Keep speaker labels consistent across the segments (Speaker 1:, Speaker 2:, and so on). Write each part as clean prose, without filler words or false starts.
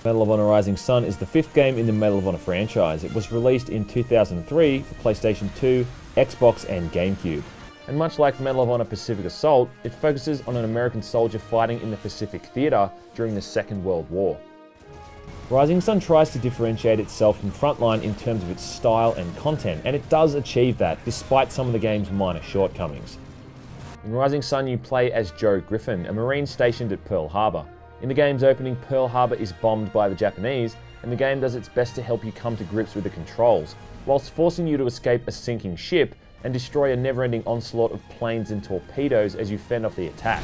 Speaker 1: Medal of Honor Rising Sun is the 5th game in the Medal of Honor franchise. It was released in 2003 for PlayStation 2, Xbox and GameCube. And much like Medal of Honor Pacific Assault, it focuses on an American soldier fighting in the Pacific Theater during the Second World War. Rising Sun tries to differentiate itself from Frontline in terms of its style and content, and it does achieve that despite some of the game's minor shortcomings. In Rising Sun you play as Joe Griffin, a Marine stationed at Pearl Harbor. In the game's opening, Pearl Harbor is bombed by the Japanese, and the game does its best to help you come to grips with the controls, whilst forcing you to escape a sinking ship and destroy a never-ending onslaught of planes and torpedoes as you fend off the attack.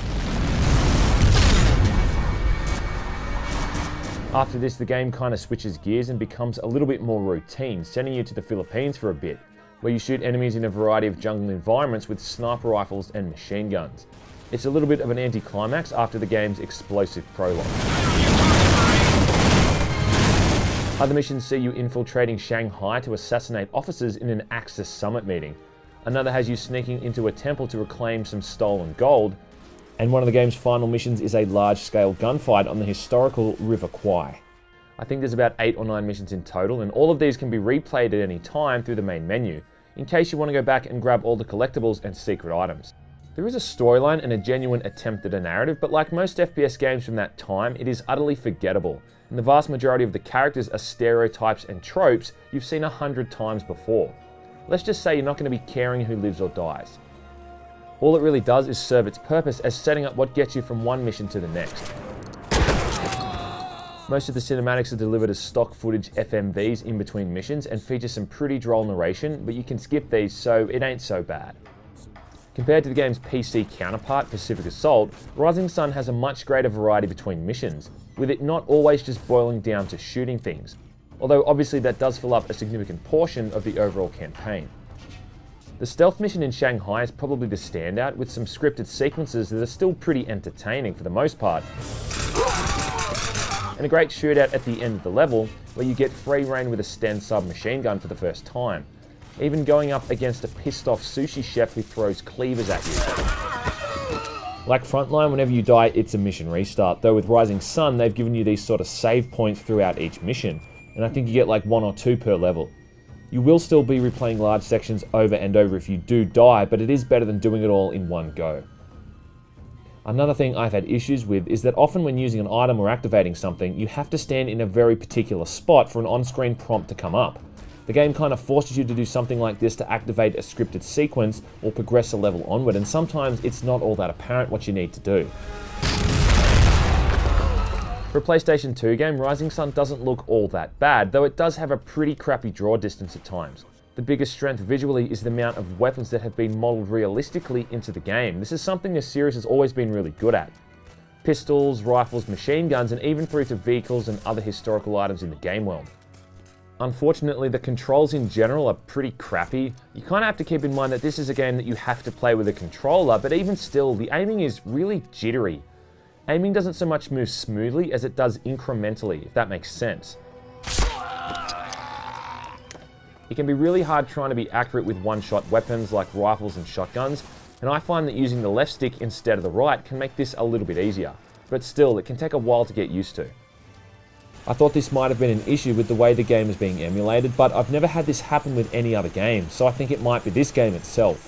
Speaker 1: After this, the game kind of switches gears and becomes a little bit more routine, sending you to the Philippines for a bit, where you shoot enemies in a variety of jungle environments with sniper rifles and machine guns. It's a little bit of an anticlimax after the game's explosive prologue. Other missions see you infiltrating Shanghai to assassinate officers in an Axis summit meeting. Another has you sneaking into a temple to reclaim some stolen gold. And one of the game's final missions is a large-scale gunfight on the historical River Kwai. I think there's about 8 or 9 missions in total, and all of these can be replayed at any time through the main menu, in case you want to go back and grab all the collectibles and secret items. There is a storyline and a genuine attempt at a narrative, but like most FPS games from that time, it is utterly forgettable, and the vast majority of the characters are stereotypes and tropes you've seen 100 times before. Let's just say you're not going to be caring who lives or dies. All it really does is serve its purpose as setting up what gets you from one mission to the next. Most of the cinematics are delivered as stock footage FMVs in between missions and feature some pretty droll narration, but you can skip these, so it ain't so bad. Compared to the game's PC counterpart, Pacific Assault, Rising Sun has a much greater variety between missions, with it not always just boiling down to shooting things, although obviously that does fill up a significant portion of the overall campaign. The stealth mission in Shanghai is probably the standout, with some scripted sequences that are still pretty entertaining for the most part, and a great shootout at the end of the level, where you get free reign with a Sten submachine gun for the first time, even going up against a pissed off sushi chef who throws cleavers at you. Like Frontline, whenever you die, it's a mission restart, though with Rising Sun, they've given you these sort of save points throughout each mission, and I think you get like 1 or 2 per level. You will still be replaying large sections over and over if you do die, but it is better than doing it all in one go. Another thing I've had issues with is that often when using an item or activating something, you have to stand in a very particular spot for an on-screen prompt to come up. The game kind of forces you to do something like this to activate a scripted sequence or progress a level onward, and sometimes it's not all that apparent what you need to do. For a PlayStation 2 game, Rising Sun doesn't look all that bad, though it does have a pretty crappy draw distance at times. The biggest strength visually is the amount of weapons that have been modelled realistically into the game. This is something the series has always been really good at. Pistols, rifles, machine guns, and even through to vehicles and other historical items in the game world. Unfortunately, the controls in general are pretty crappy. You kind of have to keep in mind that this is a game that you have to play with a controller, but even still, the aiming is really jittery. Aiming doesn't so much move smoothly as it does incrementally, if that makes sense. It can be really hard trying to be accurate with one-shot weapons like rifles and shotguns, and I find that using the left stick instead of the right can make this a little bit easier, but still, it can take a while to get used to. I thought this might have been an issue with the way the game is being emulated, but I've never had this happen with any other game, so I think it might be this game itself.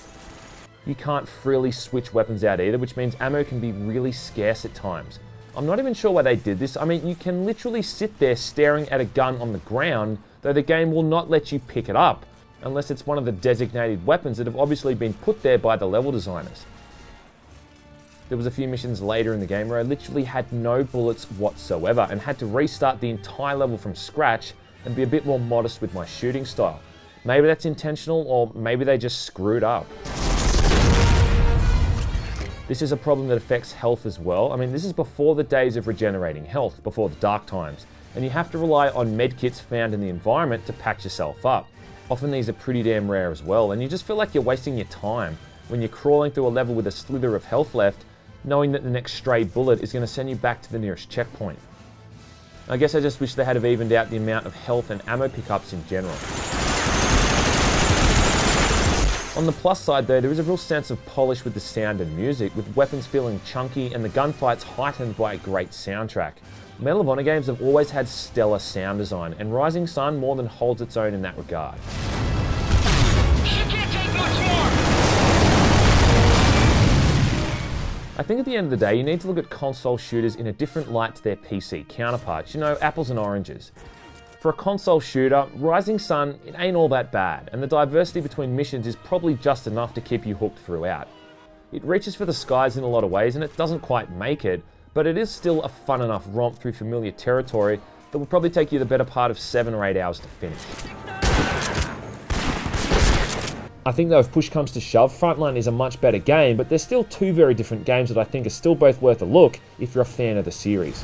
Speaker 1: You can't freely switch weapons out either, which means ammo can be really scarce at times. I'm not even sure why they did this. I mean, you can literally sit there staring at a gun on the ground, though the game will not let you pick it up, unless it's one of the designated weapons that have obviously been put there by the level designers. There was a few missions later in the game where I literally had no bullets whatsoever and had to restart the entire level from scratch and be a bit more modest with my shooting style. Maybe that's intentional, or maybe they just screwed up. This is a problem that affects health as well. I mean, this is before the days of regenerating health, before the dark times, and you have to rely on medkits found in the environment to patch yourself up. Often these are pretty damn rare as well, and you just feel like you're wasting your time when you're crawling through a level with a slither of health left, knowing that the next stray bullet is going to send you back to the nearest checkpoint. I guess I just wish they had have evened out the amount of health and ammo pickups in general. On the plus side though, there is a real sense of polish with the sound and music, with weapons feeling chunky and the gunfights heightened by a great soundtrack. Medal of Honor games have always had stellar sound design, and Rising Sun more than holds its own in that regard. I think at the end of the day, you need to look at console shooters in a different light to their PC counterparts, you know, apples and oranges. For a console shooter, Rising Sun, it ain't all that bad, and the diversity between missions is probably just enough to keep you hooked throughout. It reaches for the skies in a lot of ways, and it doesn't quite make it, but it is still a fun enough romp through familiar territory that will probably take you the better part of 7 or 8 hours to finish. I think though if push comes to shove, Frontline is a much better game, but there's still 2 very different games that I think are still both worth a look if you're a fan of the series.